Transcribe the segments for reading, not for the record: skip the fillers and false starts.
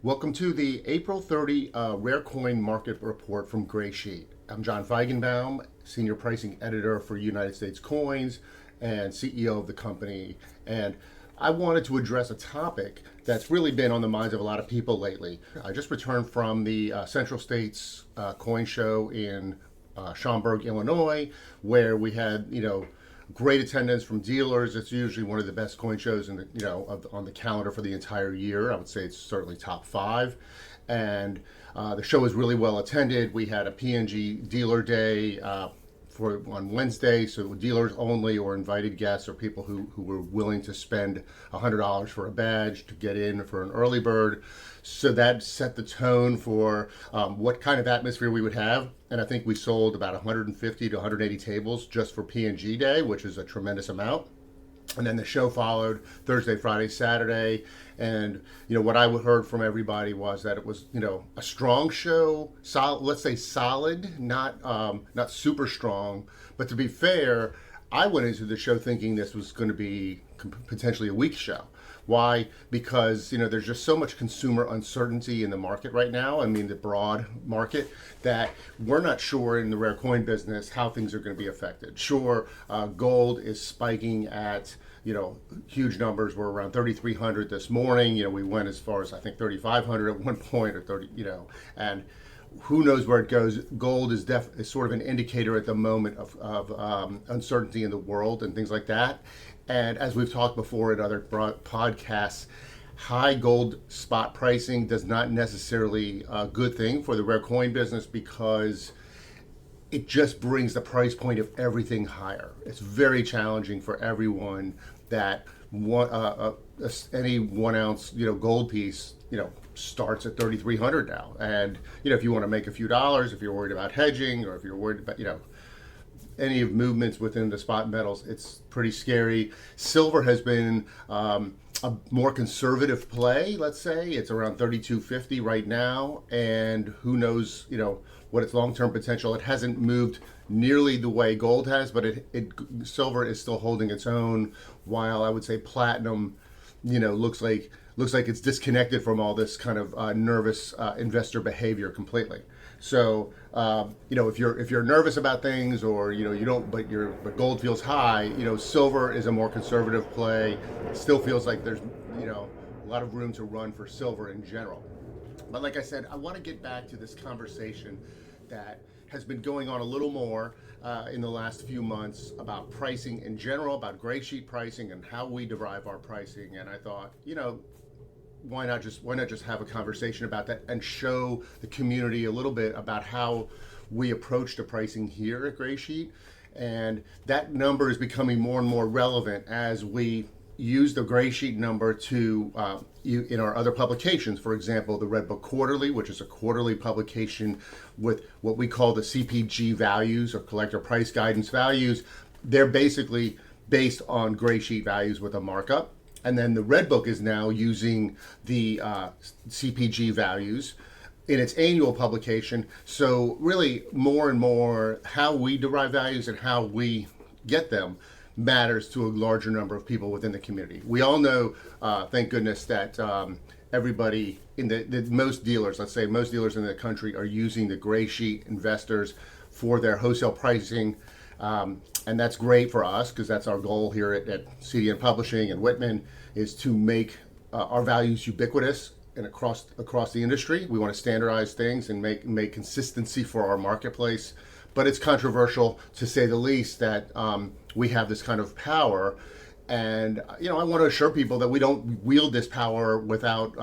Welcome to the April 30 Rare Coin Market Report from Greysheet. I'm John Feigenbaum, Senior Pricing Editor for United States Coins and CEO of the company. And I wanted to address a topic that's really been on the minds of a lot of people lately. I just returned from the Central States Coin Show in Schaumburg, Illinois, where we had, great attendance from dealers. It's usually one of the best coin shows in on the calendar for the entire year. I would say it's certainly top five. And the show was really well attended. We had a PNG dealer day on Wednesday, so dealers only or invited guests or people who were willing to spend $100 for a badge to get in for an early bird. So that set the tone for what kind of atmosphere we would have. And I think we sold about 150 to 180 tables just for PNG Day, which is a tremendous amount. And then the show followed Thursday, Friday, Saturday. And, what I heard from everybody was that it was, a strong show, solid, let's say solid, not super strong. But to be fair, I went into the show thinking this was going to be potentially a weak show. Why? Because, there's just so much consumer uncertainty in the market right now. I mean, the broad market, that we're not sure in the rare coin business how things are going to be affected. Sure, gold is spiking at, huge numbers. We're around 3,300 this morning. We went as far as, I think, 3,500 at one point, or 30, and who knows where it goes. Gold is sort of an indicator at the moment of uncertainty in the world and things like that. And as we've talked before in other podcasts, high gold spot pricing does not necessarily a good thing for the rare coin business, because it just brings the price point of everything higher. It's very challenging for everyone that any 1 ounce gold piece starts at 3,300 now. And if you want to make a few dollars, if you're worried about hedging, or if you're worried about any of movements within the spot metals, it's pretty scary. Silver has been a more conservative play, let's say. It's around 32.50 right now, and who knows, what its long-term potential. It hasn't moved nearly the way gold has, but silver is still holding its own, while I would say platinum, looks like it's disconnected from all this kind of nervous investor behavior completely. So if you're nervous about things, or you don't, but gold feels high, silver is a more conservative play. It still feels like there's a lot of room to run for silver in general. But like I said, I want to get back to this conversation that has been going on a little more in the last few months about pricing in general, about Greysheet pricing and how we derive our pricing. And I thought, why not just have a conversation about that and show the community a little bit about how we approach the pricing here at Greysheet. And that number is becoming more and more relevant as we use the Greysheet number to in our other publications. For example, the Red Book Quarterly, which is a quarterly publication with what we call the CPG values, or collector price guidance values. They're basically based on Greysheet values with a markup. And then the Red Book is now using the CPG values in its annual publication. So really, more and more, how we derive values and how we get them matters to a larger number of people within the community. We all know, thank goodness, that everybody in most dealers, let's say most dealers in the country, are using the Greysheet investors for their wholesale pricing. And that's great for us, because that's our goal here at CDN Publishing and Whitman, is to make our values ubiquitous and across the industry. We want to standardize things and make consistency for our marketplace. But it's controversial, to say the least, that we have this kind of power. And I want to assure people that we don't wield this power without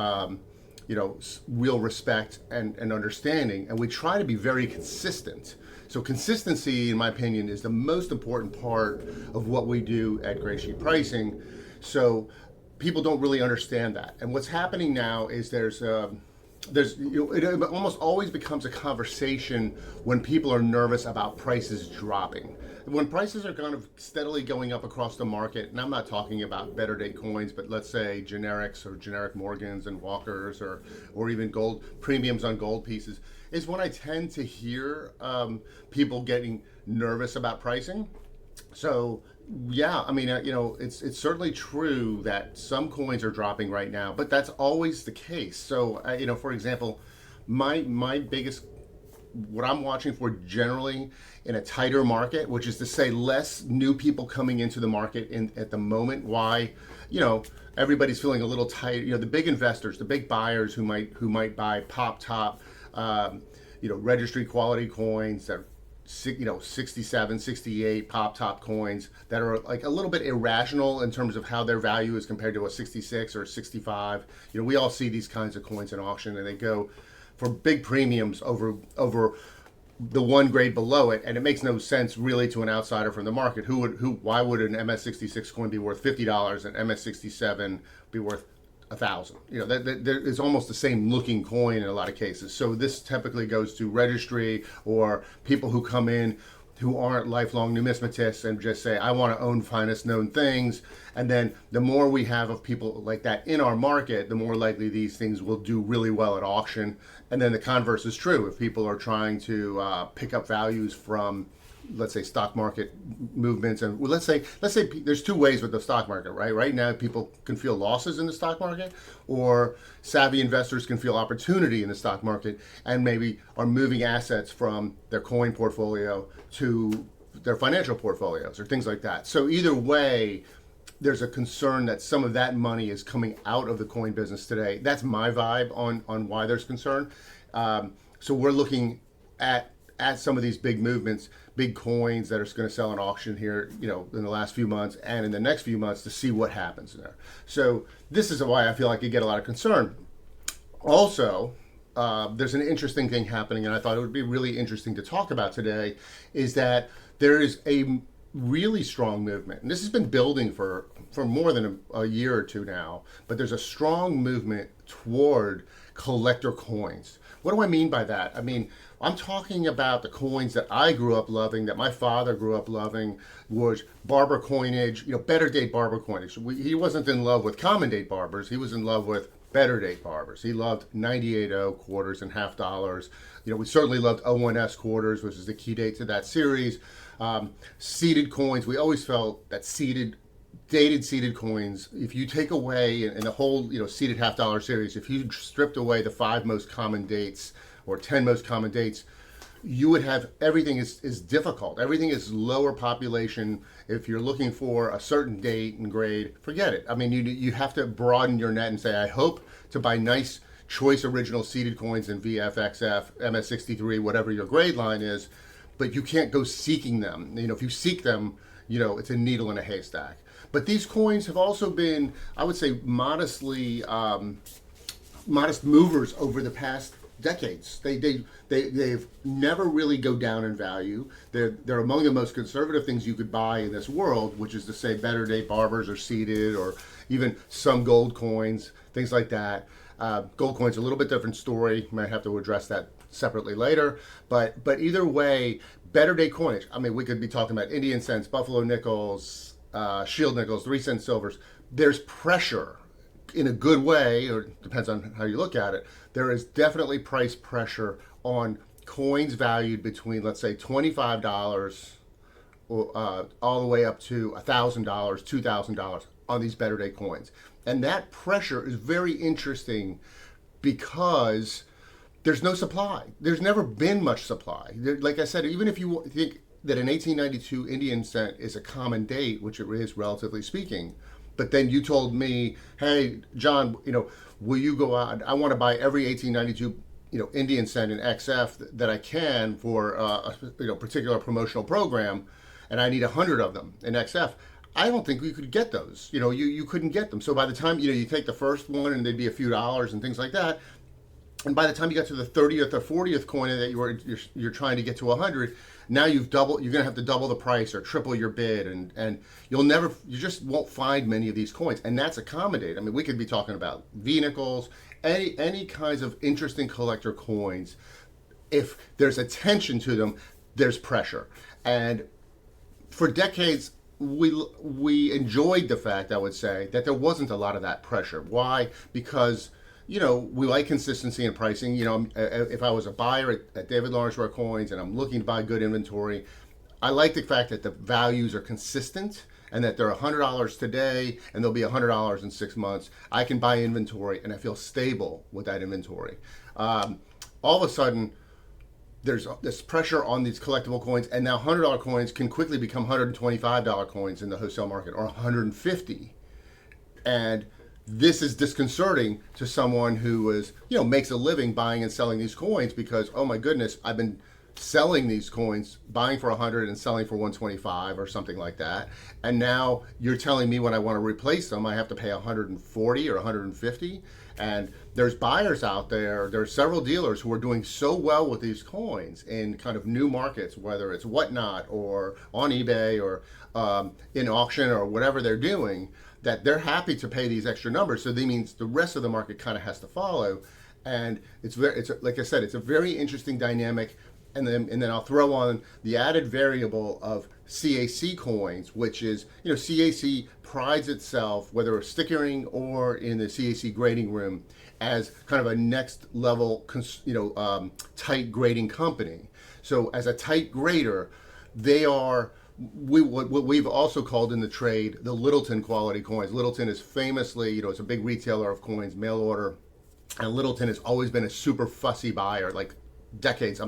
real respect and understanding. And we try to be very consistent. So consistency, in my opinion, is the most important part of what we do at Greysheet Pricing. So people don't really understand that. And what's happening now is it almost always becomes a conversation when people are nervous about prices dropping. When prices are kind of steadily going up across the market, and I'm not talking about better date coins, but let's say generics or generic Morgans and Walkers, or even gold premiums on gold pieces, is when I tend to hear people getting nervous about pricing. So Yeah, I mean, it's certainly true that some coins are dropping right now, but that's always the case. So, for example, my biggest what I'm watching for generally in a tighter market, which is to say less new people coming into the market at the moment. Why, you know, everybody's feeling a little tight. The big investors, the big buyers who might buy pop top, registry quality coins that 67, 68 pop top coins that are like a little bit irrational in terms of how their value is compared to a 66 or a 65. We all see these kinds of coins in auction, and they go for big premiums over the one grade below it, and it makes no sense really to an outsider from the market. Why would an MS66 coin be worth $50 and MS67 be worth 1,000? It's almost the same looking coin in a lot of cases. So this typically goes to registry or people who come in who aren't lifelong numismatists and just say, I want to own finest known things. And then the more we have of people like that in our market, the more likely these things will do really well at auction. And then the converse is true. If people are trying to pick up values from, let's say, stock market movements, and let's say there's two ways with the stock market, right? Right now, people can feel losses in the stock market, or savvy investors can feel opportunity in the stock market, and maybe are moving assets from their coin portfolio to their financial portfolios or things like that. So either way, there's a concern that some of that money is coming out of the coin business today. That's my vibe on why there's concern. So we're looking at some of these big movements, big coins that are going to sell in auction here, in the last few months and in the next few months to see what happens there. So this is why I feel like you get a lot of concern. Also, there's an interesting thing happening, and I thought it would be really interesting to talk about today, is that there is a really strong movement, and this has been building for more than a year or two now, but there's a strong movement toward collector coins. What do I mean by that? I mean, I'm talking about the coins that I grew up loving, that my father grew up loving, was barber coinage, better date barber coinage. He wasn't in love with common date barbers. He was in love with better date barbers. He loved 98.0 quarters and half dollars. We certainly loved 01S quarters, which is the key date to that series. Seeded coins. We always felt that dated seeded coins, if you take away in the whole seeded half dollar series, if you stripped away the 5 most common dates or 10 most common dates, you would have everything is difficult. Everything is lower population. If you're looking for a certain date and grade, forget it. I mean, you have to broaden your net and say, I hope to buy nice choice original seeded coins in VFXF, MS63, whatever your grade line is, but you can't go seeking them. If you seek them, it's a needle in a haystack. But these coins have also been, I would say, modest movers over the past decades. They've never really go down in value. They're among the most conservative things you could buy in this world, which is to say better date barbers or seeded, or even some gold coins, things like that. Gold coins, a little bit different story. Might have to address that separately later. But either way, better date coinage. I mean, we could be talking about Indian cents, Buffalo nickels, shield nickels, 3-cent silvers. There's pressure in a good way, or depends on how you look at it. There is definitely price pressure on coins valued between, let's say, $25 all the way up to $1,000, $2,000 on these better day coins. And that pressure is very interesting because there's no supply. There's never been much supply. Like I said, even if you think that an 1892 Indian cent is a common date, which it is relatively speaking, but then you told me, hey, John, will you go out? I want to buy every 1892 Indian cent in XF that I can for a particular promotional program, and I need 100 of them in XF. I don't think we could get those. You couldn't get them. So by the time you take the first one and they'd be a few dollars and things like that, and by the time you got to the 30th or 40th coin that you're trying to get to 100, now you're going to have to double the price or triple your bid, and you just won't find many of these coins, and that's accommodated. I mean, we could be talking about V-nickels, any kinds of interesting collector coins. If there's attention to them, there's pressure, and for decades we enjoyed the fact, I would say, that there wasn't a lot of that pressure. Why? Because we like consistency in pricing. If I was a buyer at David Lawrence Rare Coins and I'm looking to buy good inventory, I like the fact that the values are consistent. and that they're $100 today and they'll be $100 in 6 months. I can buy inventory and I feel stable with that inventory. All of a sudden, there's this pressure on these collectible coins, and now $100 coins can quickly become $125 coins in the wholesale market, or $150. And this is disconcerting to someone who is, makes a living buying and selling these coins, because, oh my goodness, I've been selling these coins, buying for 100 and selling for 125 or something like that. And now you're telling me when I want to replace them, I have to pay 140 or 150. And there's buyers out there, there's several dealers who are doing so well with these coins in kind of new markets, whether it's Whatnot or on eBay or in auction or whatever they're doing, that they're happy to pay these extra numbers. So that means the rest of the market kind of has to follow. And it's like I said, it's a very interesting dynamic. And then I'll throw on the added variable of CAC coins, which is, CAC prides itself, whether it's stickering or in the CAC grading room, as kind of a next level, tight grading company. So as a tight grader, they are what we've also called in the trade the Littleton quality coins. Littleton is famously, it's a big retailer of coins, mail order, and Littleton has always been a super fussy buyer, like decades.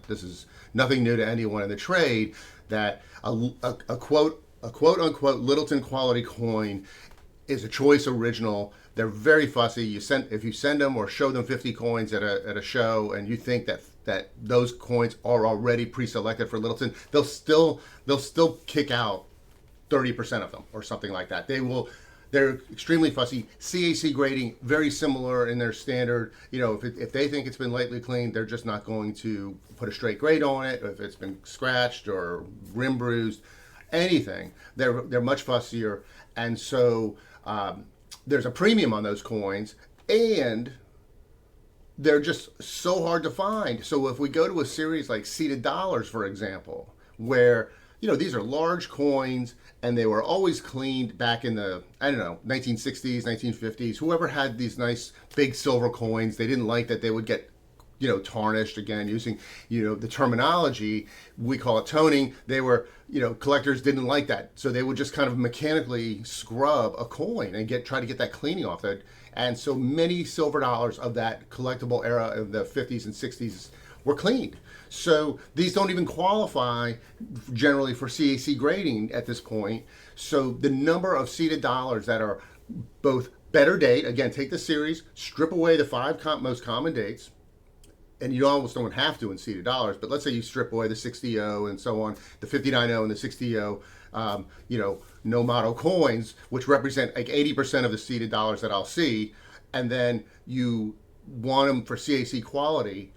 This is nothing new to anyone in the trade, that a quote unquote Littleton quality coin is a choice original. They're very fussy. If you send them or show them 50 coins at a show, and you think that those coins are already pre-selected for Littleton, they'll still kick out 30% of them or something like that. They're extremely fussy. CAC grading, very similar in their standard. If they think it's been lightly cleaned, they're just not going to put a straight grade on it. If it's been scratched or rim bruised, anything, they're much fussier. And so there's a premium on those coins, and they're just so hard to find. So if we go to a series like Seeded Dollars, for example, where these are large coins, and they were always cleaned back in the, 1960s, 1950s. Whoever had these nice big silver coins, they didn't like that they would get, tarnished, again, using, the terminology, we call it toning. They were, collectors didn't like that. So they would just kind of mechanically scrub a coin and try to get that cleaning off it. And so many silver dollars of that collectible era of the 50s and 60s were cleaned. So these don't even qualify generally for CAC grading at this point. So the number of seeded dollars that are both better date, again, take the series, strip away the 5 most common dates, and you almost don't have to in seeded dollars, but let's say you strip away the 60-0 and so on, the 59-0 and the 60-0, no model coins, which represent like 80% of the seeded dollars that I'll see, and then you want them for CAC quality.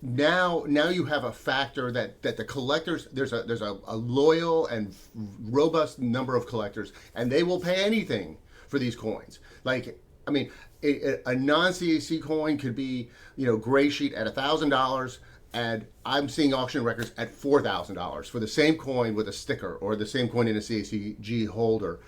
Now you have a factor that the collectors, there's a loyal and robust number of collectors, and they will pay anything for these coins. Like, a non-CAC coin could be, Greysheet at $1,000, and I'm seeing auction records at $4,000 for the same coin with a sticker, or the same coin in a CACG holder.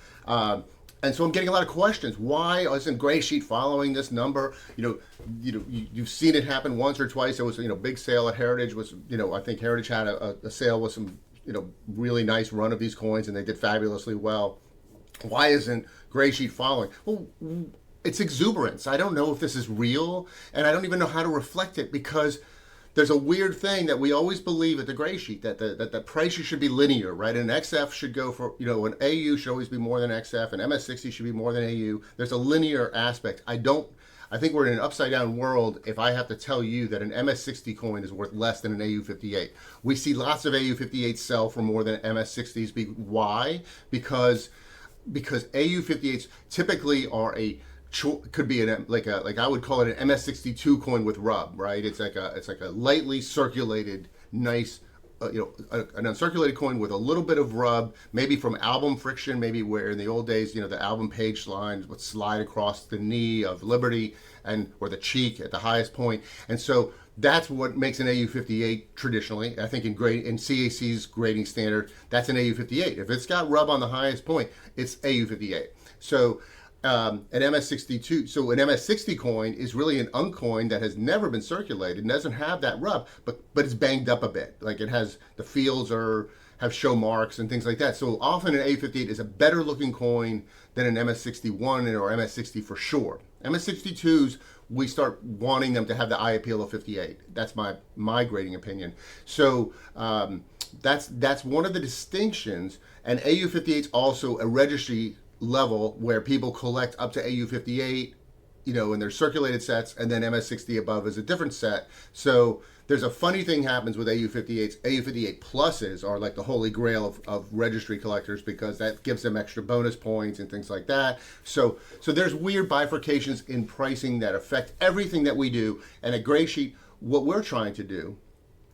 And so I'm getting a lot of questions. Why isn't Greysheet following this number? You've seen it happen once or twice. There was, big sale at Heritage. I think Heritage had a sale with some, really nice run of these coins, and they did fabulously well. Why isn't Greysheet following? Well, it's exuberance. I don't know if this is real, and I don't even know how to reflect it, because there's a weird thing that we always believe at the Greysheet, that the prices should be linear, right? An XF should go for, an AU should always be more than XF, an MS60 should be more than AU. There's a linear aspect. I think we're in an upside down world if I have to tell you that an MS60 coin is worth less than an AU58. We see lots of AU58s sell for more than MS60s. Why? Because AU58s typically are could be like I would call it an MS62 coin with rub, right? It's like a lightly circulated, nice, an uncirculated coin with a little bit of rub, maybe from album friction, maybe where in the old days, the album page lines would slide across the knee of Liberty or the cheek at the highest point, and so that's what makes an AU58 traditionally. I think in CAC's grading standard, that's an AU58. If it's got rub on the highest point, it's AU58. So an MS62, so an MS60 coin is really an uncoin that has never been circulated and doesn't have that rub, but it's banged up a bit. Like, it has, the fields have show marks and things like that. So often an AU58 is a better looking coin than an MS61 or MS60 for sure. MS62s, we start wanting them to have the eye appeal of 58. That's my grading opinion. So that's one of the distinctions. And AU58 is also a registry level where people collect up to AU58, in their circulated sets, and then MS60 above is a different set. So there's a funny thing happens with AU58s. AU58 pluses are like the holy grail of registry collectors because that gives them extra bonus points and things like that. So there's weird bifurcations in pricing that affect everything that we do. And at Greysheet, what we're trying to do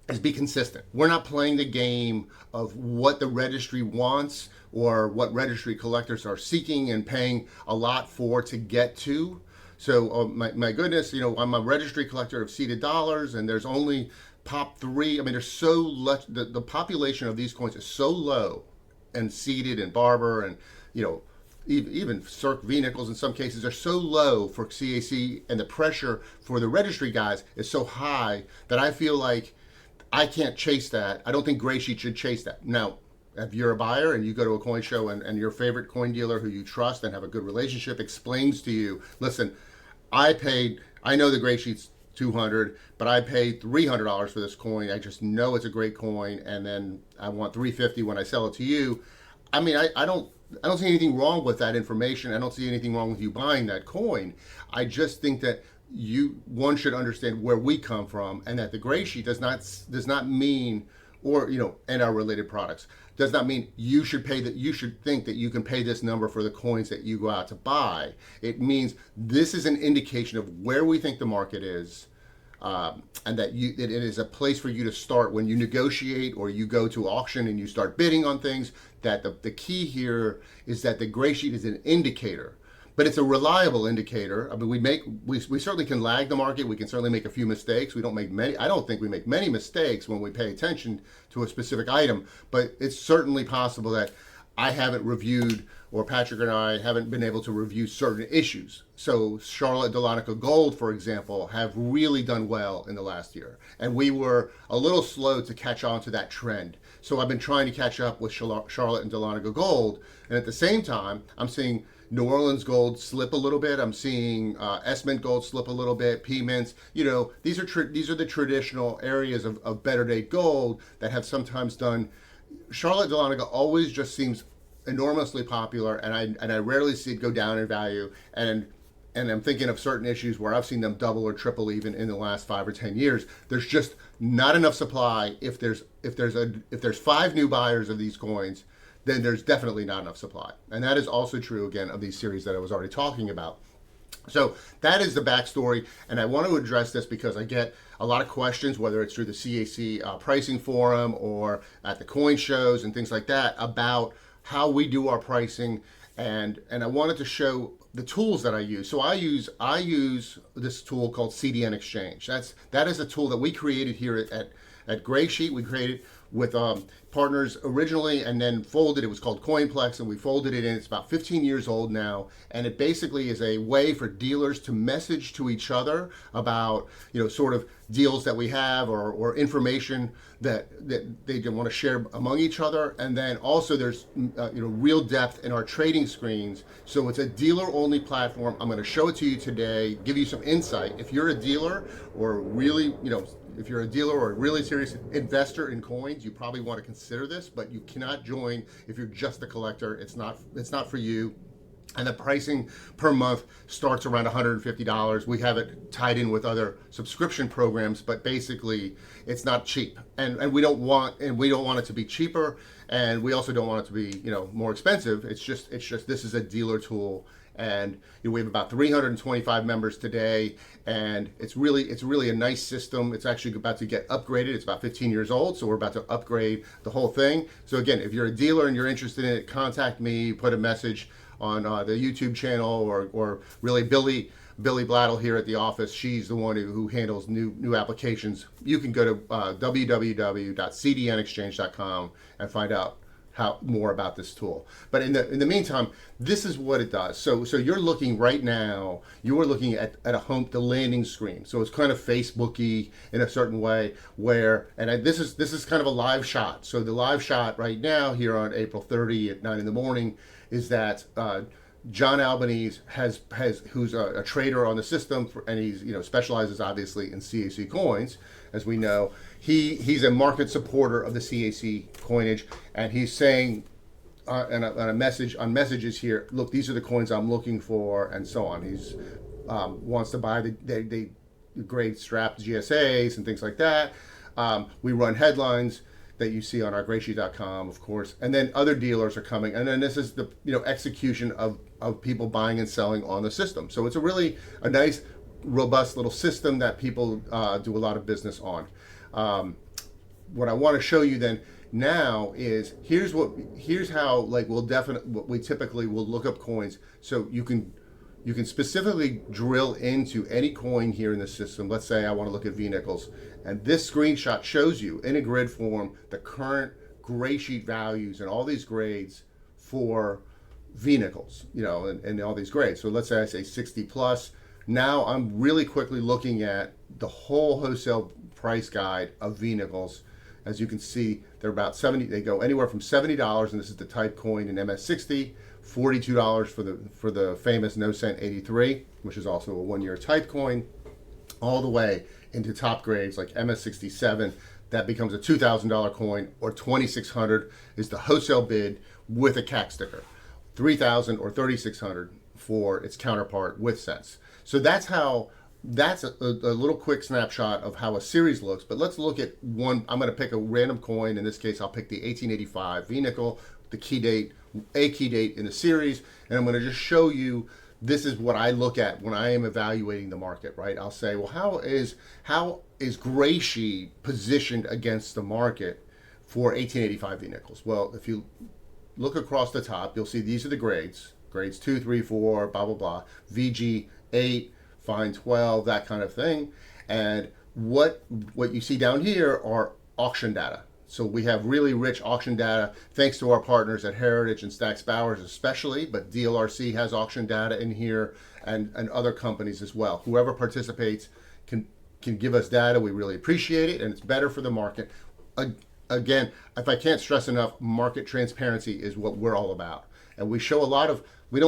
is be consistent. We're not playing the game of what the registry wants or what registry collectors are seeking and paying a lot for to get to. So my goodness, I'm a registry collector of seeded dollars, and there's only pop 3. I mean, there's so much. The population of these coins is so low, and seeded and barber and even Cirque V nickels in some cases are so low for CAC, and the pressure for the registry guys is so high that I feel like I can't chase that. I don't think Greysheet should chase that. Now, if you're a buyer and you go to a coin show and your favorite coin dealer who you trust and have a good relationship explains to you, listen, I know the Greysheet's $200, but I paid $300 for this coin. I just know it's a great coin, and then I want $350 when I sell it to you. I mean, I don't see anything wrong with that information. I don't see anything wrong with you buying that coin. I just think that one should understand where we come from, and that the Greysheet does not mean, or and our related products does not mean you should think that you can pay this number for the coins that you go out to buy. It means this is an indication of where we think the market is, and that it is a place for you to start when you negotiate or you go to auction and you start bidding on things. That the key here is that the Greysheet is an indicator. But it's a reliable indicator. I mean, we certainly can lag the market. We can certainly make a few mistakes. We don't make many. I don't think we make many mistakes when we pay attention to a specific item. But it's certainly possible that I haven't reviewed, or Patrick and I haven't been able to review certain issues. So Charlotte Dahlonega Gold, for example, have really done well in the last year, and we were a little slow to catch on to that trend. So I've been trying to catch up with Charlotte and Dahlonega Gold, and at the same time, I'm seeing New Orleans gold slip a little bit. I'm seeing S-Mint gold slip a little bit. P-Mints. These are the traditional areas of better date gold that have sometimes done. Charlotte Dahlonega always just seems enormously popular, and I rarely see it go down in value. And I'm thinking of certain issues where I've seen them double or triple even in the last 5 or 10 years. There's just not enough supply. If there's 5 new buyers of these coins, then there's definitely not enough supply. And that is also true, again, of these series that I was already talking about. So that is the backstory, and I want to address this because I get a lot of questions, whether it's through the CAC pricing forum or at the coin shows and things like that, about how we do our pricing, and I wanted to show the tools that I use. So I use this tool called CDN Exchange. That is a tool that we created here at Greysheet. We created with partners originally and then folded. It was called Coinplex, and we folded it in. It's about 15 years old now, and it basically is a way for dealers to message to each other about sort of deals that we have or information that they want to share among each other. And then also there's real depth in our trading screens. So it's a dealer only platform. I'm going to show it to you today, give you some insight. If you're a dealer or really if you're a dealer or a really serious investor in coins, you probably want to consider this, but you cannot join if you're just a collector. It's not for you. And the pricing per month starts around $150. We have it tied in with other subscription programs, but basically it's not cheap. And we don't want it to be cheaper, and we also don't want it to be more expensive. It's just this is a dealer tool. And we have about 325 members today, and it's really a nice system. It's actually about to get upgraded. It's about 15 years old, so we're about to upgrade the whole thing. So again, if you're a dealer and you're interested in it, contact me, put a message on the YouTube channel, or really Billy Blattle here at the office. She's the one who handles new applications. You can go to www.cdnexchange.com and find out how more about this tool. But in the meantime, this is what it does. So you're looking right now. You are looking at the landing screen. So it's kind of Facebooky in a certain way. This is kind of a live shot. So the live shot right now here on April 30 at 9 in the morning is that. John Albanese who's a trader on the system, and he's specializes obviously in CAC coins, as we know. He's a market supporter of the CAC coinage, and he's saying on a message on messages here, look, these are the coins I'm looking for, and so on. He's wants to buy the grade strapped GSAs and things like that. We run headlines that you see on our Greysheet.com, of course, and then other dealers are coming, and then this is the execution of people buying and selling on the system. So it's a nice, robust little system that people do a lot of business on. What I want to show you then now is here's how what we typically will look up coins, so you can specifically drill into any coin here in the system. Let's say I want to look at V-nickels, and this screenshot shows you in a grid form the current Greysheet values and all these grades for V-nickels, and all these grades. So let's say I say 60 plus. Now I'm really quickly looking at the whole wholesale price guide of V-nickels. As you can see, they're about 70. They go anywhere from $70, and this is the type coin in MS60. $42 for the famous no cent 83, which is also a 1-year type coin, all the way into top grades like MS67. That becomes a $2,000 coin, or $2,600 is the wholesale bid with a CAC sticker, $3,000 or $3,600 for its counterpart with cents. So that's a little quick snapshot of how a series looks. But let's look at one. I'm going to pick a random coin. In this case, I'll pick the 1885 V-nickel, a key date in the series, and I'm going to just show you this is what I look at when I am evaluating the market, right? I'll say, well, how is Greysheet positioned against the market for 1885 V-nickels? Well, if you look across the top, you'll see these are the grades 2, 3, 4, blah blah blah, VG 8, fine 12, that kind of thing. And what you see down here are auction data. So we have really rich auction data, thanks to our partners at Heritage and Stack's Bowers especially, but DLRC has auction data in here, and other companies as well. Whoever participates can give us data. We really appreciate it, and it's better for the market. Again, if I can't stress enough, market transparency is what we're all about. And we show we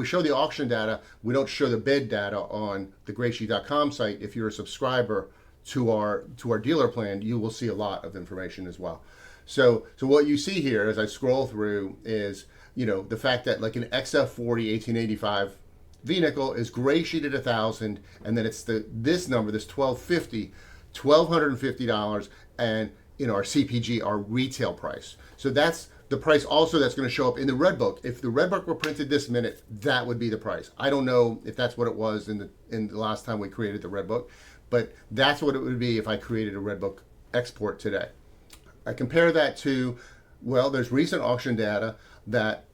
show the auction data, we don't show the bid data on the Greysheet.com site. If you're a subscriber to our dealer plan, you will see a lot of information as well. So what you see here as I scroll through is the fact that like an XF40 1885 V-nickel is Greysheet at 1,000, and then it's this number, this $1,250, and our CPG, our retail price. So that's the price also that's going to show up in the red book. If the red book were printed this minute, that would be the price. I don't know if that's what it was in the last time we created the red book, but that's what it would be if I created a Redbook export today. I compare that to, well, there's recent auction data that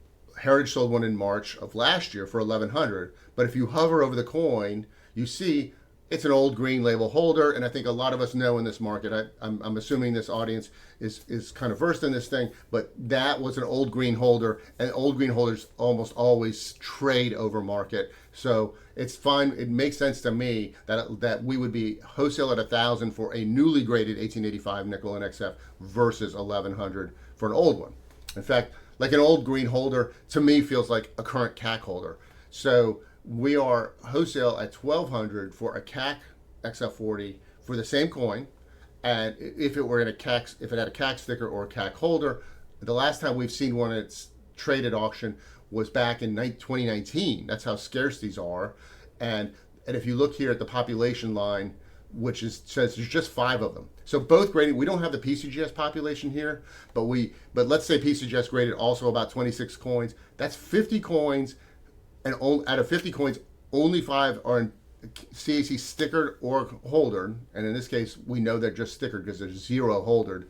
Heritage sold one in March of last year for $1,100, but if you hover over the coin, you see it's an old green label holder, and I think a lot of us know in this market, I'm assuming this audience is kind of versed in this thing, but that was an old green holder, and old green holders almost always trade over market. So it's fine. It makes sense to me that we would be wholesale at 1,000 for a newly graded 1885 nickel and XF versus 1,100 for an old one. In fact, like an old green holder to me feels like a current CAC holder. So we are wholesale at 1,200 for a CAC XF40 for the same coin, and if it were in if it had a CAC sticker or a CAC holder, the last time we've seen one that's traded auction was back in 2019. That's how scarce these are, and if you look here at the population line, which says there's just 5 of them. So both graded. We don't have the PCGS population here, but let's say PCGS graded also about 26 coins. That's 50 coins. And out of 50 coins, only 5 are CAC stickered or holdered. And in this case, we know they're just stickered because there's 0 holdered.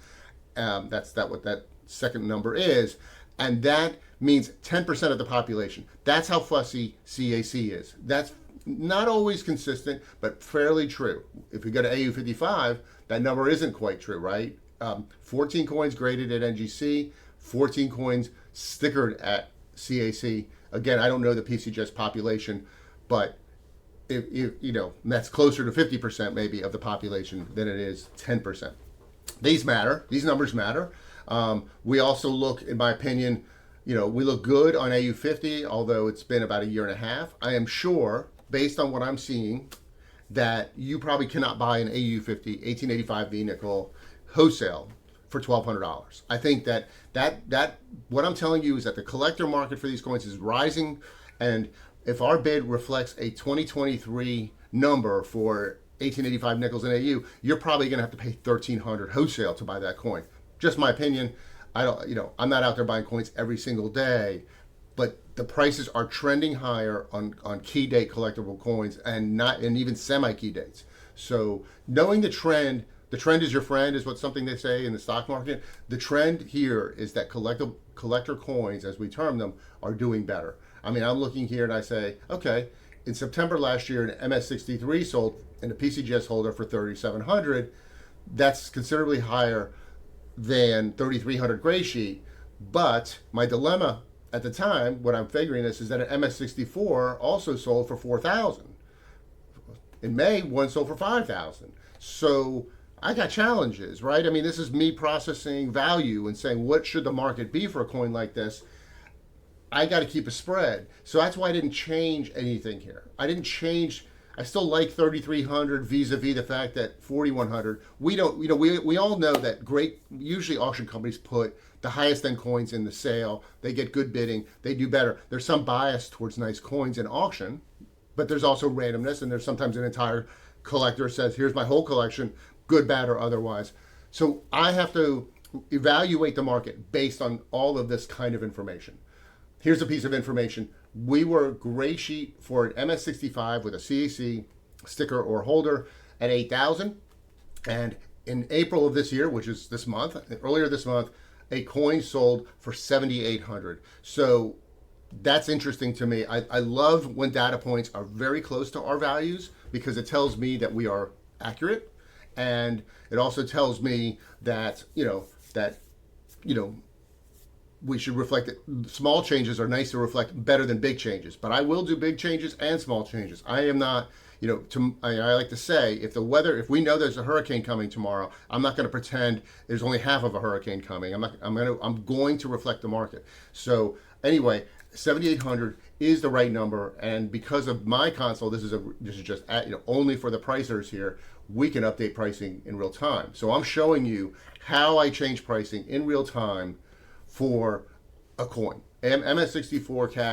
That's what that second number is. And that means 10% of the population. That's how fussy CAC is. That's not always consistent, but fairly true. If we go to AU55, that number isn't quite true, right? 14 coins graded at NGC, 14 coins stickered at CAC. Again, I don't know the PCGS population, but if that's closer to 50% maybe of the population than it is 10%. These matter. These numbers matter. We also look, in my opinion, we look good on AU50, although it's been about a year and a half. I am sure, based on what I'm seeing, that you probably cannot buy an AU50 1885V nickel wholesale for $1,200. I think that what I'm telling you is that the collector market for these coins is rising, and if our bid reflects a 2023 number for 1885 nickels in AU, you're probably going to have to pay $1,300 wholesale to buy that coin. Just my opinion. I'm not out there buying coins every single day, but the prices are trending higher on key date collectible coins and even semi-key dates. So knowing the trend is your friend is something they say in the stock market. The trend here is that collector coins, as we term them, are doing better. I mean, I'm looking here and I say, okay, in September last year, an MS63 sold in a PCGS holder for $3,700. That's considerably higher than 3,300 Greysheet. But my dilemma at the time, what I'm figuring is that an MS64 also sold for $4,000. In May, one sold for $5,000. So I got challenges, right? I mean, this is me processing value and saying, what should the market be for a coin like this? I got to keep a spread. So that's why I didn't change anything here. I still like 3,300 vis-a-vis the fact that 4,100. We all know that usually auction companies put the highest end coins in the sale. They get good bidding. They do better. There's some bias towards nice coins in auction, but there's also randomness, and there's sometimes an entire collector says, here's my whole collection, good, bad, or otherwise. So I have to evaluate the market based on all of this kind of information. Here's a piece of information. We were Greysheet for an MS65 with a CAC sticker or holder at 8,000. And in April of this year, which is earlier this month, a coin sold for 7,800. So that's interesting to me. I love when data points are very close to our values because it tells me that we are accurate. And it also tells me that, we should reflect it. Small changes are nice to reflect better than big changes, but I will do big changes and small changes. I am not, I like to say, if we know there's a hurricane coming tomorrow, I'm not going to pretend there's only half of a hurricane coming. I'm going to reflect the market. So anyway, 7,800 is the right number, and because of my console, this is just only for the pricers here. We can update pricing in real time. So I'm showing you how I change pricing in real time for a coin. MS65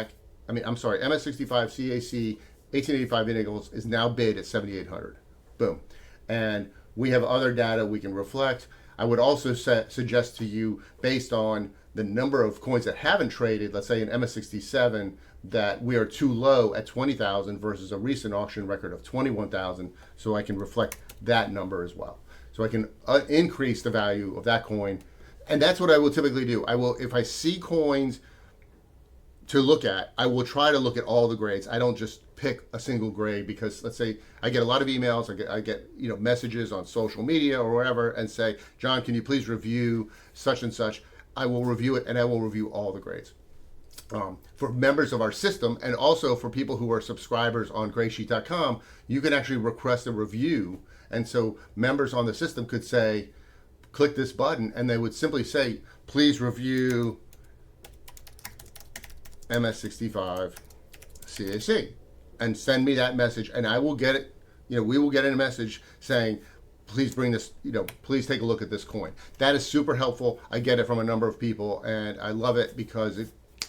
CAC 1885 nickels is now bid at 7,800. Boom. And we have other data we can reflect. I would also suggest to you, based on the number of coins that haven't traded, let's say in MS67, that we are too low at 20,000 versus a recent auction record of 21,000, so I can reflect that number as well. So I can increase the value of that coin. And that's what I will typically do. If I see coins to look at, I will try to look at all the grades. I don't just pick a single grade because, let's say, I get a lot of emails, I get messages on social media or wherever, and say, John, can you please review such and such? I will review it, and I will review all the grades. For members of our system, and also for people who are subscribers on Greysheet.com, you can actually request a review. And so members on the system could say, click this button, and they would simply say, please review MS65 CAC, and send me that message, and I will get it. We will get in a message saying, please bring this, please take a look at this coin. That is super helpful. I get it from a number of people, and I love it because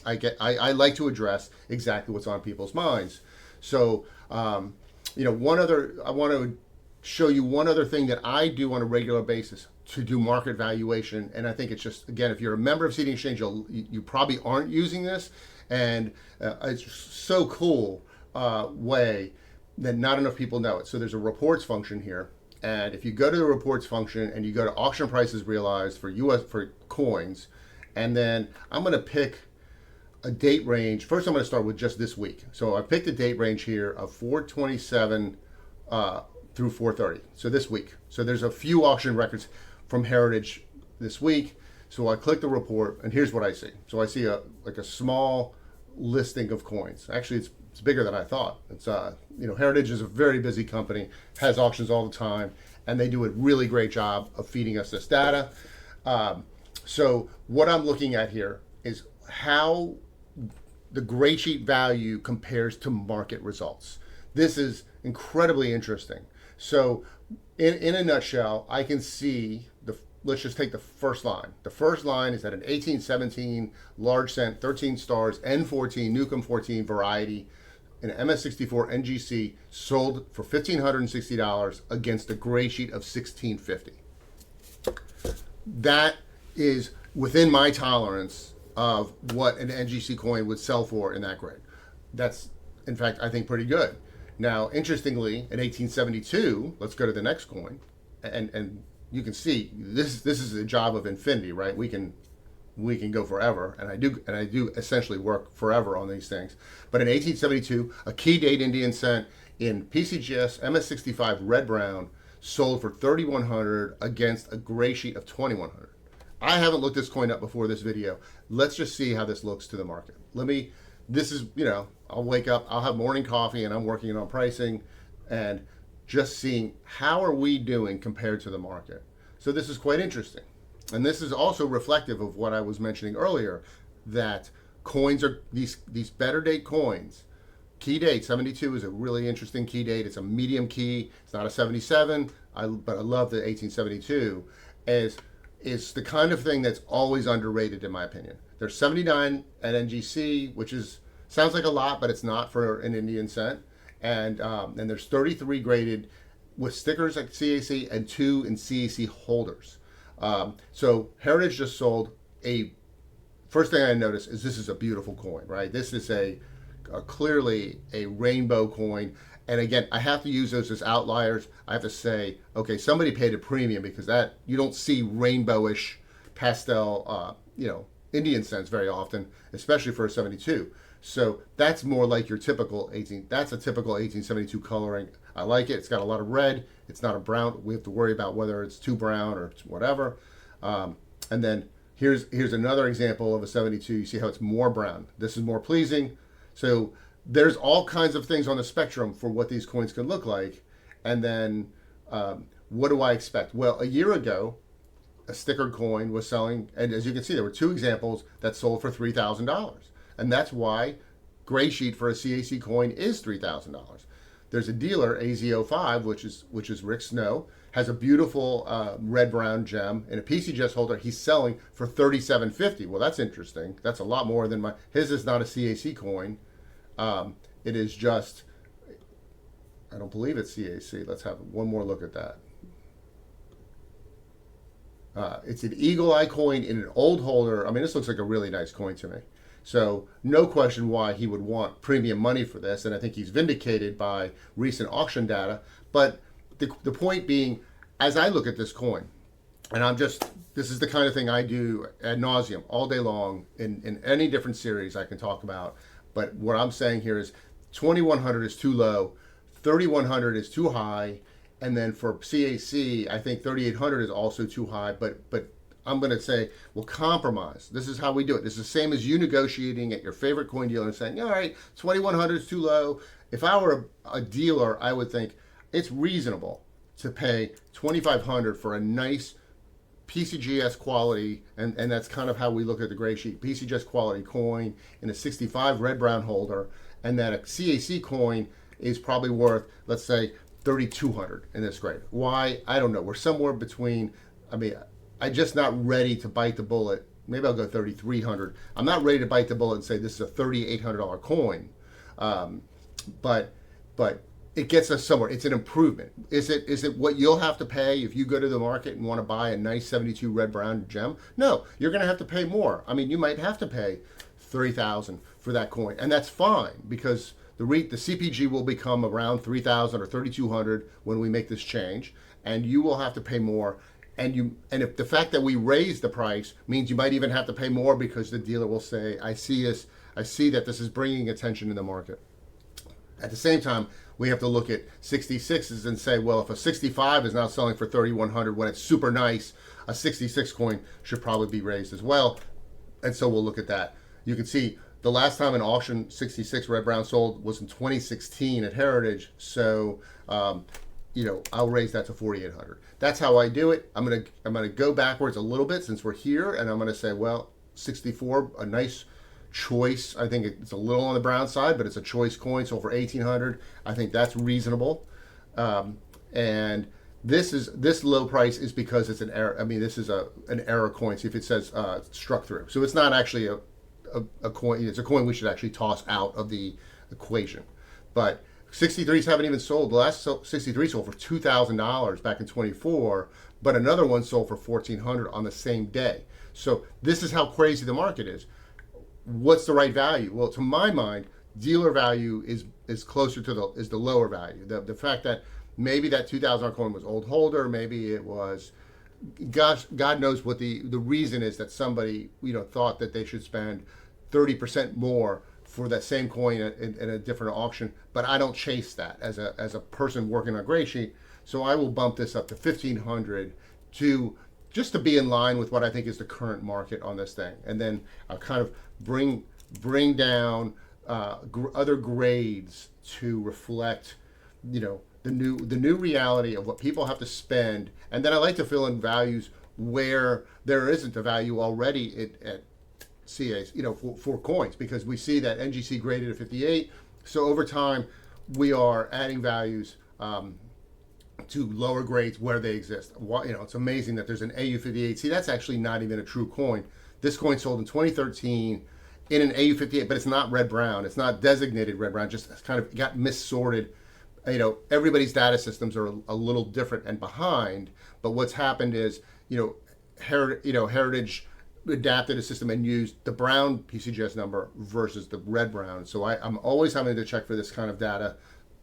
I like to address exactly what's on people's minds. So, I want to show you one other thing that I do on a regular basis to do market valuation. And I think it's just, again, if you're a member of CDN Exchange, you probably aren't using this. And it's so cool way that not enough people know it. So there's a reports function here. And if you go to the reports function and you go to auction prices realized for coins, and then I'm going to pick a date range. First, I'm going to start with just this week. So I picked a date range here of 427 through 430. So this week. So there's a few auction records from Heritage this week. So I click the report, and here's what I see. So I see a small listing of coins. Actually, it's bigger than I thought. It's Heritage is a very busy company, has auctions all the time, and they do a really great job of feeding us this data. So what I'm looking at here is how the Greysheet value compares to market results. This is incredibly interesting. So in a nutshell, I can see let's just take the first line. The first line is at an 1817 large cent, 13 stars, N14, Newcomb 14 variety, an MS64 NGC sold for $1,560 against a Greysheet of $1,650. That is within my tolerance of what an NGC coin would sell for in that grade. That's, in fact, I think pretty good. Now, interestingly, in 1872, let's go to the next coin, and you can see this is a job of infinity, right? We can go forever, and I do essentially work forever on these things. But in 1872, a key date Indian cent in PCGS MS65 red brown sold for $3,100 against a Greysheet of $2,100. I haven't looked this coin up before this video. Let's just see how this looks to the market. This is, I'll wake up, I'll have morning coffee, and I'm working on pricing and just seeing how are we doing compared to the market. So this is quite interesting. And this is also reflective of what I was mentioning earlier, that coins are these better date coins. Key date 72 is a really interesting key date. It's a medium key. It's not a 77, but I love the 1872 is the kind of thing that's always underrated in my opinion. There's 79 at NGC, which sounds like a lot, but it's not for an Indian cent. And there's 33 graded with stickers at CAC and 2 in CAC holders. So Heritage just sold first thing I noticed is this is a beautiful coin, right? This is clearly a rainbow coin. And again, I have to use those as outliers. I have to say, okay, somebody paid a premium because that you don't see rainbowish pastel, Indian cents very often, especially for a 72. So that's more like your typical that's a typical 1872 coloring. I like it. It's got a lot of red. It's not a brown. We have to worry about whether it's too brown or whatever. And then here's another example of a 72. You see how it's more brown. This is more pleasing. So there's all kinds of things on the spectrum for what these coins can look like. And then what do I expect? Well, a year ago, a stickered coin was selling, and as you can see, there were 2 examples that sold for $3,000. And that's why Greysheet for a CAC coin is $3,000. There's a dealer, AZ05, which is Rick Snow, has a beautiful red-brown gem in a PCGS holder. He's selling for $37.50. Well, that's interesting. That's a lot more than his is not a CAC coin. It is just, I don't believe it's CAC. Let's have one more look at that. It's an Eagle Eye coin in an old holder. I mean, this looks like a really nice coin to me. So no question why he would want premium money for this, and I think he's vindicated by recent auction data. But the point being, as I look at this coin, and this is the kind of thing I do ad nauseum all day long in any different series I can talk about. But what I'm saying here is 2,100 is too low, 3,100 is too high, and then for CAC, I think 3,800 is also too high. But I'm going to say, well, compromise. This is how we do it. This is the same as you negotiating at your favorite coin dealer and saying, all right, 2,100 is too low. If I were a dealer, I would think it's reasonable to pay 2,500 for a nice PCGS quality, and that's kind of how we look at the Greysheet, PCGS quality coin in a 65 red-brown holder, and that a CAC coin is probably worth, let's say, 3,200 in this grade. Why? I don't know. We're somewhere between, I'm just not ready to bite the bullet. Maybe I'll go 3,300. I'm not ready to bite the bullet and say this is a $3,800 coin. But it gets us somewhere. It's an improvement. Is it what you'll have to pay if you go to the market and want to buy a nice 72 red brown gem? No, you're going to have to pay more. You might have to pay $3,000 for that coin, and that's fine because the CPG will become around $3,000 or $3,200 when we make this change, and you will have to pay more. And if the fact that we raise the price means you might even have to pay more because the dealer will say, I see that this is bringing attention to the market. At the same time, we have to look at 66s and say, well, if a 65 is now selling for 3,100 when it's super nice, a 66 coin should probably be raised as well. And so we'll look at that. You can see the last time an auction 66 red brown sold was in 2016 at Heritage. So, I'll raise that to 4,800. That's how I do it. I'm gonna go backwards a little bit since we're here, and I'm gonna say, well, 64, a nice choice. I think it's a little on the brown side, but it's a choice coin. So for 1,800, I think that's reasonable. And this low price is because it's an error. I mean, this is an error coin. See if it says struck through. So it's not actually a coin. It's a coin we should actually toss out of the equation. But 63s haven't even sold. The last 63 sold for $2,000 back in 24, but another one sold for 1,400 on the same day. So this is how crazy the market is. What's the right value? Well, to my mind, dealer value is closer to the lower value. The fact that maybe that $2,000 coin was old holder, maybe it was, gosh, God knows what the reason is that somebody thought that they should spend 30% more for that same coin in a different auction. But I don't chase that as a person working on Greysheet. So I will bump this up to 1,500 just to be in line with what I think is the current market on this thing. And then I'll kind of bring down other grades to reflect, the new reality of what people have to spend. And then I like to fill in values where there isn't a value already at CAs, for coins, because we see that NGC graded at 58. So over time, we are adding values to lower grades where they exist. It's amazing that there's an AU58. See, that's actually not even a true coin. This coin sold in 2013 in an AU58, but it's not red brown. It's not designated red brown. Just kind of got missorted. Everybody's data systems are a little different and behind. But what's happened is, Heritage adapted a system and used the brown PCGS number versus the red brown. So I'm always having to check for this kind of data.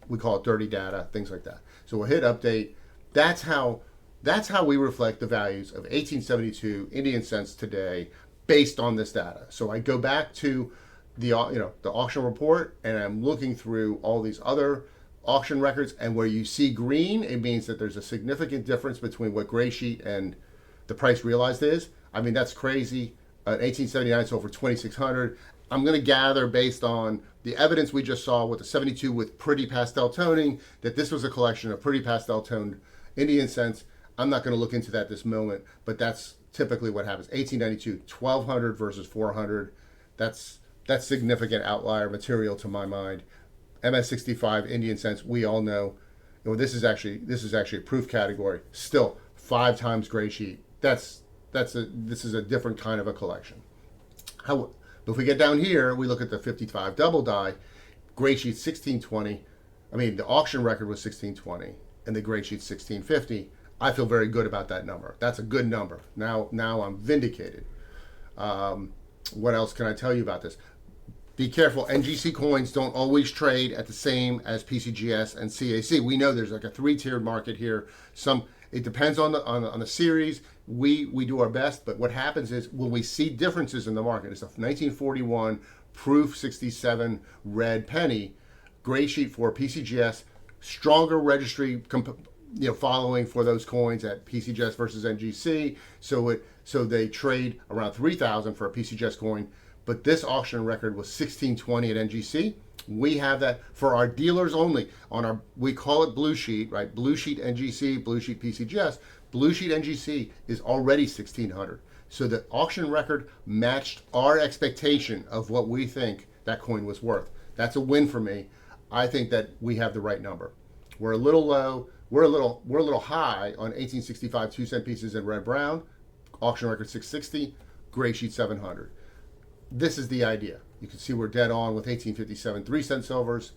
We call it dirty data, things like that. So we'll hit update. That's how we reflect the values of 1872 Indian cents today based on this data. So I go back to the auction report, and I'm looking through all these other auction records, and where you see green, it means that there's a significant difference between what Greysheet and the price realized is. I mean, that's crazy. 1879 sold for 2,600. I'm going to gather, based on the evidence we just saw with the 72 with pretty pastel toning, that this was a collection of pretty pastel toned Indian cents. I'm not going to look into that this moment, but that's typically what happens. 1892, 1,200 versus 400. That's significant outlier material to my mind. MS65 Indian cents, we all know. This is actually a proof category. Still 5 times Greysheet. This is a different kind of a collection. If we get down here, we look at the 55 double die, Greysheet 1620. I mean, the auction record was 1620, and the Greysheet 1650. I feel very good about that number. That's a good number. Now I'm vindicated. What else can I tell you about this? Be careful. NGC coins don't always trade at the same as PCGS and CAC. We know there's like a 3-tiered market here. It depends on the series. We do our best, but what happens is when we see differences in the market, it's a 1941 proof 67 red penny, Greysheet for PCGS, stronger registry following for those coins at PCGS versus NGC. So they trade around 3,000 for a PCGS coin, but this auction record was 1620 at NGC. We have that for our dealers only we call it Blue Sheet, right? Blue Sheet NGC, Blue Sheet PCGS. Blue Sheet NGC is already 1,600. So the auction record matched our expectation of what we think that coin was worth. That's a win for me. I think that we have the right number. We're a little low. We're a little high on 1865 2-cent pieces in red brown. Auction record 660. Greysheet 700. This is the idea. You can see we're dead on with 1857 3-cent silvers,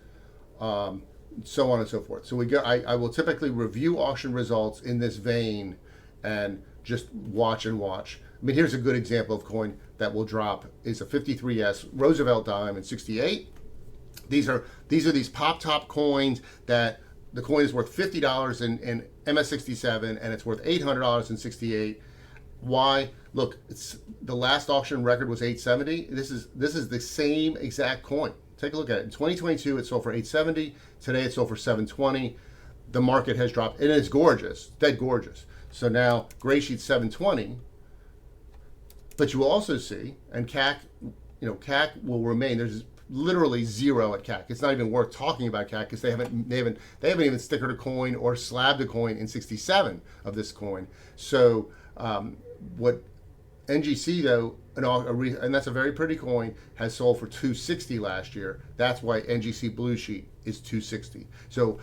so on and so forth. So I will typically review auction results in this vein and just watch and watch. I mean, here's a good example of coin that will drop. Is a 53S Roosevelt dime in 68. These are these pop top coins that the coin is worth $50 in MS67 and it's worth $800 in 68. Why? Look, the last auction record was 870. This is the same exact coin. Take a look at it. In 2022, it sold for 870. Today, it sold for 720. The market has dropped, and it's gorgeous, dead gorgeous. So now Greysheet 720. But you will also see, and CAC will remain. There's literally zero at CAC. It's not even worth talking about CAC because they haven't even stickered a coin or slabbed a coin in 67 of this coin. So what NGC though, and that's a very pretty coin, has sold for 260 last year. That's why NGC Blue Sheet is 260. So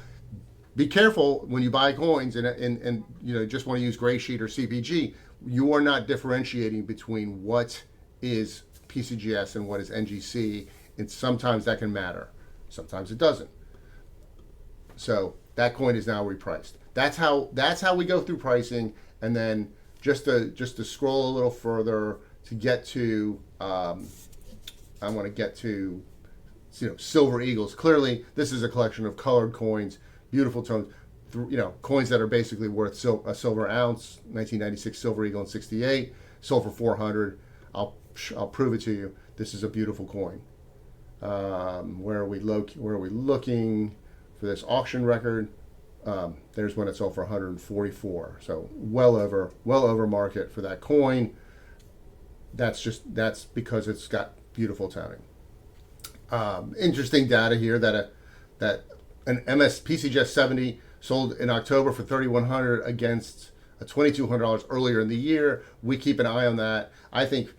be careful when you buy coins and just want to use Greysheet or CPG. You are not differentiating between what is PCGS and what is NGC, and sometimes that can matter. Sometimes it doesn't. So that coin is now repriced. That's how we go through pricing, and then just to scroll a little further to get to I want to get to Silver Eagles. Clearly, this is a collection of colored coins, beautiful tones. Coins that are basically worth a silver ounce. 1996 Silver Eagle in 68 sold for 400. I'll prove it to you. This is a beautiful coin. Where are we looking for this auction record? There's one that sold for 144. So well over market for that coin. That's because it's got beautiful toning. Interesting data here that an PCGS 70 sold in October for $3,100 against $2,200 earlier in the year. We keep an eye on that. I think,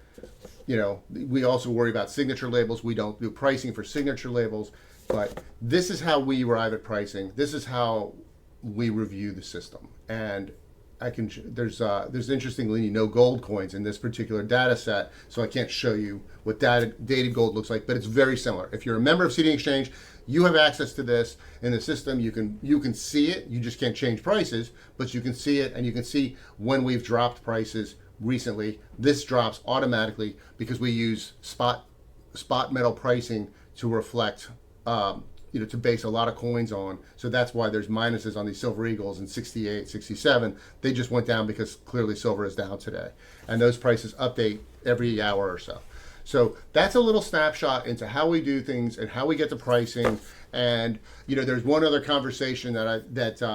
we also worry about signature labels. We don't do pricing for signature labels, but this is how we arrive at pricing. This is how we review the system. And there's interestingly no gold coins in this particular data set, so I can't show you what dated gold looks like, but it's very similar. If you're a member of CDN Exchange, you have access to this in the system. You can see it. You just can't change prices, but you can see it, and you can see when we've dropped prices recently. This drops automatically because we use spot metal pricing to reflect to base a lot of coins on. So that's why there's minuses on these Silver Eagles in 68, 67. They just went down because clearly silver is down today. And those prices update every hour or so. So that's a little snapshot into how we do things and how we get to pricing. And there's one other conversation that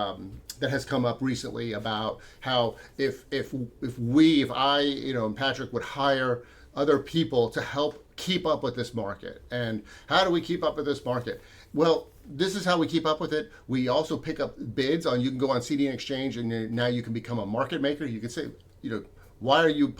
has come up recently about how if I and Patrick would hire other people to help keep up with this market. And how do we keep up with this market? Well, this is how we keep up with it. We also pick up bids you can go on CDN Exchange, and now you can become a market maker. You can say, why do you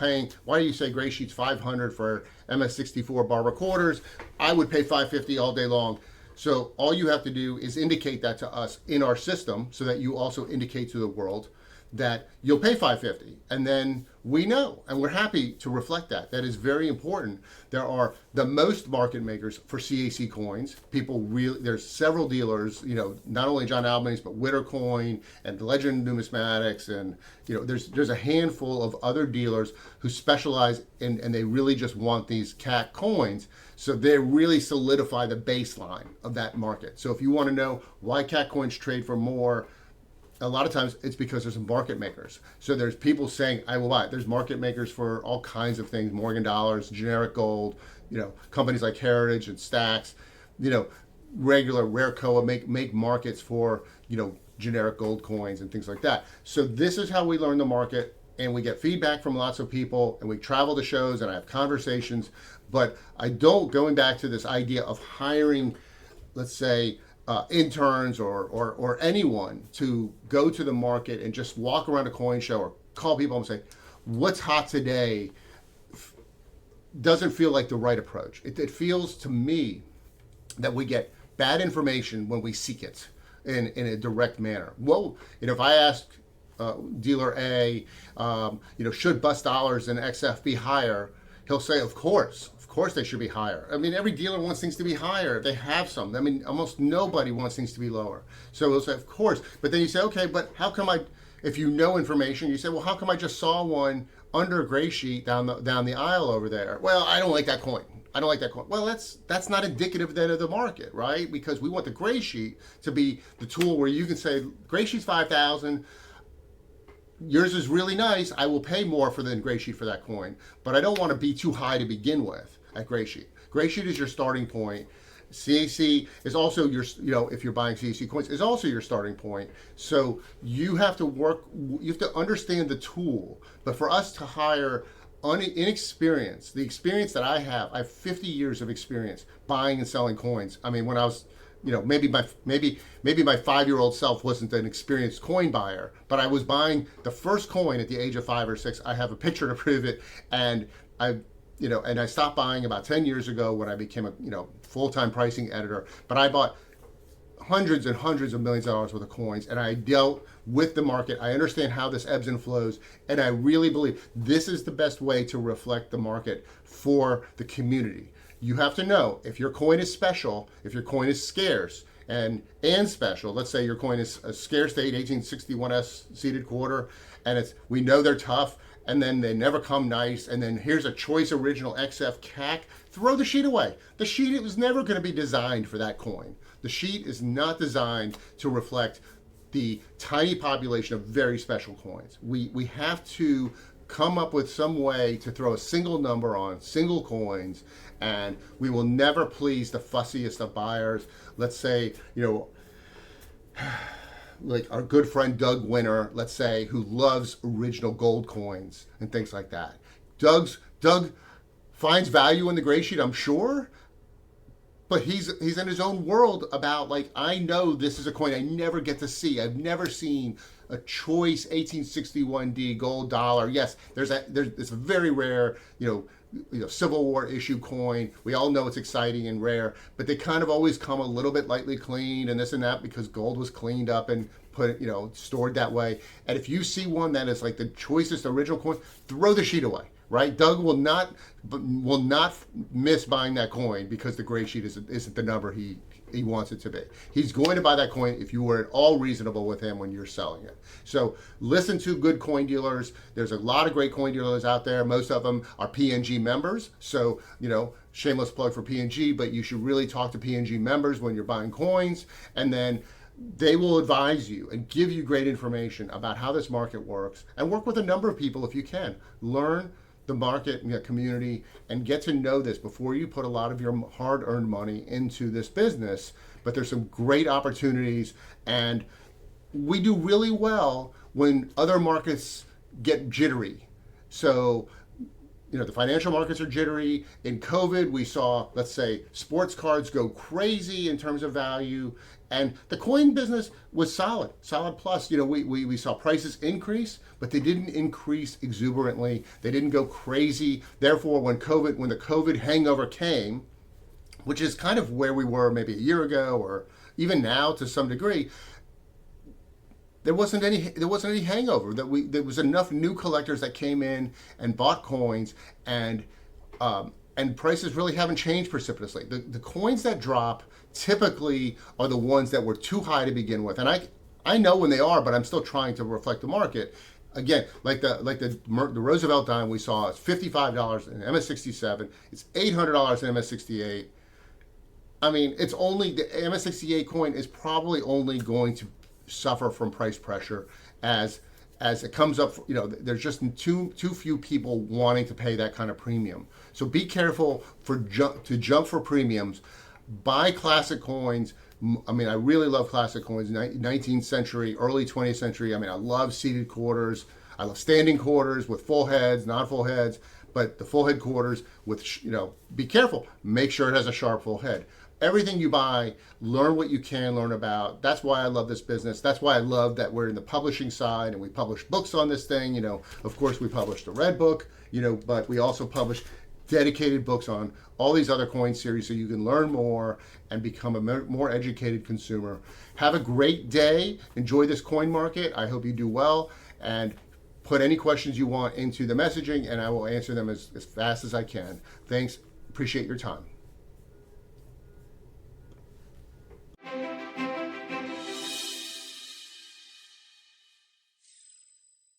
say Greysheet's 500 for MS64 bar recorders? I would pay 550 all day long. So all you have to do is indicate that to us in our system so that you also indicate to the world that you'll pay 550, and then we know, and we're happy to reflect that. That is very important. There are the most market makers for CAC coins. There's several dealers, not only John Albany's, but Wittercoin and Legend Numismatics, and there's a handful of other dealers who specialize in, and they really just want these CAC coins. So they really solidify the baseline of that market. So if you want to know why CAC coins trade for more, a lot of times it's because there's market makers. So there's people saying, I will buy it. There's market makers for all kinds of things, Morgan dollars, generic gold, companies like Heritage and Stacks, regular rare COA make markets for, generic gold coins and things like that. So this is how we learn the market, and we get feedback from lots of people, and we travel to shows and I have conversations, but going back to this idea of hiring, let's say, interns or anyone to go to the market and just walk around a coin show or call people and say, what's hot today, doesn't feel like the right approach. It feels to me that we get bad information when we seek it in a direct manner. Well, if I ask dealer A, should bus dollars and XF be higher, he'll say, of course they should be higher. I mean, every dealer wants things to be higher. They have some. I mean, almost nobody wants things to be lower. So he'll say, of course. But then you say, okay, but how come if you know information, you say, well, how come I just saw one under a Greysheet down the aisle over there? Well, I don't like that coin. Well, that's not indicative then of the market, right? Because we want the Greysheet to be the tool where you can say, Greysheet's 5,000. Yours is really nice. I will pay more for the Greysheet for that coin, but I don't want to be too high to begin with at Greysheet. Greysheet is your starting point. CAC is also your, if you're buying CAC coins, is also your starting point. So you have to you have to understand the tool. But for us to hire inexperienced, the experience that I have 50 years of experience buying and selling coins. I mean, when I was, maybe my 5-year-old self wasn't an experienced coin buyer, but I was buying the first coin at the age of 5 or 6. I have a picture to prove it, and and I stopped buying about 10 years ago when I became a full-time pricing editor. But I bought hundreds and hundreds of millions of dollars worth of coins, and I dealt with the market. I understand how this ebbs and flows, and I really believe this is the best way to reflect the market for the community. You have to know if your coin is special, if your coin is scarce and special. Let's say your coin is a scarce date 1861S seeded quarter, and we know they're tough, and then they never come nice, and then here's a choice original XF CAC. Throw the sheet away. The sheet was never going to be designed for that coin. The sheet is not designed to reflect the tiny population of very special coins. We have to come up with some way to throw a single number on single coins, and we will never please the fussiest of buyers. Let's say, like our good friend Doug Winter, let's say, who loves original gold coins and things like that. Doug finds value in the Greysheet, I'm sure, but he's in his own world about, like, I know this is a coin I never get to see. I've never seen a choice 1861D gold dollar. Yes, it's a very rare, Civil War issue coin. We all know it's exciting and rare, but they kind of always come a little bit lightly cleaned and this and that because gold was cleaned up and put, stored that way. And if you see one that is like the choicest original coin, throw the sheet away. Right? Doug will not miss buying that coin because the Greysheet isn't the number he wants it to be. He's going to buy that coin if you were at all reasonable with him when you're selling it. So listen to good coin dealers. There's a lot of great coin dealers out there. Most of them are PNG members. So, shameless plug for PNG, but you should really talk to PNG members when you're buying coins, and then they will advise you and give you great information about how this market works, and work with a number of people if you can. Learn the market and the community and get to know this before you put a lot of your hard-earned money into this business. But there's some great opportunities, and we do really well when other markets get jittery. So, the financial markets are jittery. In COVID, we saw, let's say, sports cards go crazy in terms of value, and the coin business was solid plus. We saw prices increase, but they didn't increase exuberantly. They didn't go crazy. Therefore, when the COVID hangover came, which is kind of where we were maybe a year ago or even now to some degree, there wasn't any hangover. There was enough new collectors that came in and bought coins, and prices really haven't changed precipitously. The coins that drop typically are the ones that were too high to begin with, and I know when they are, but I'm still trying to reflect the market. Again, like the Roosevelt dime we saw, it's $55 in MS67. It's $800 in MS68. I mean, it's only the MS68 coin is probably only going to suffer from price pressure as it comes up. There's just too few people wanting to pay that kind of premium. So be careful to jump for premiums. Buy classic coins. I mean, I really love classic coins, 19th century, early 20th century. I mean, I love seated quarters. I love standing quarters with full heads, not full heads, but the full head quarters with, be careful. Make sure it has a sharp full head. Everything you buy, learn what you can learn about. That's why I love this business. That's why I love that we're in the publishing side and we publish books on this thing. Of course, we published the Red Book, but we also publish dedicated books on all these other coin series so you can learn more and become a more educated consumer. Have a great day. Enjoy this coin market. I hope you do well, and put any questions you want into the messaging and I will answer them as fast as I can. Thanks. Appreciate your time.